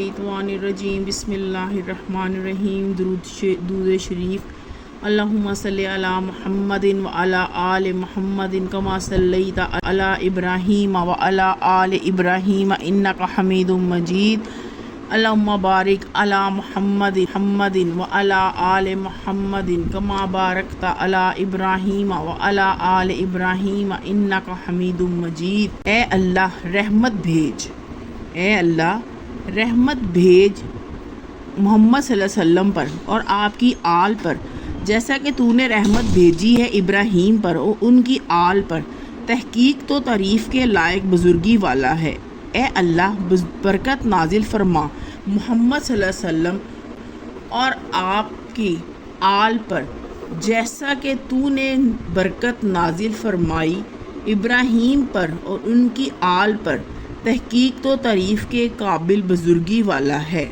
रजीम बिस्मिल्लाहिर्रहमानिर्रहीम दुरूद शरीफ अल्लाहुम्मा सल्ली अला मुहम्मदिन व अला आले मुहम्मदिन कमा सल्लैता अला इब्राहीम व अला आले इब्राहीम इन्नका हमीदुम मजीद अल्लाहुम्मा बारिक अला मुहम्मदिन व अला आले मुहम्मदिन कमा बारकता अला इब्राहीम व अला आले इब्राहीम इन्नका हमीदुम मजीद। ए अल्लाह रहमत भेज, ए अल्लाह रहमत भेज मोहम्मद सल्लल्लाहु अलैहि वसल्लम पर और आपकी आल पर, जैसा कि तूने रहमत भेजी है इब्राहीम पर और उनकी आल पर। तहकीक तो तारीफ़ के लायक बुजुर्गी वाला है। ए अल्लाह बरकत नाजिल फरमा मोहम्मद सल्लल्लाहु अलैहि वसल्लम और आपकी आल पर, जैसा कि तूने बरकत नाजिल फरमाई इब्राहीम पर और उनकी आल पर। तहकीक तो तारीफ़ के काबिल बुजुर्गी वाला है।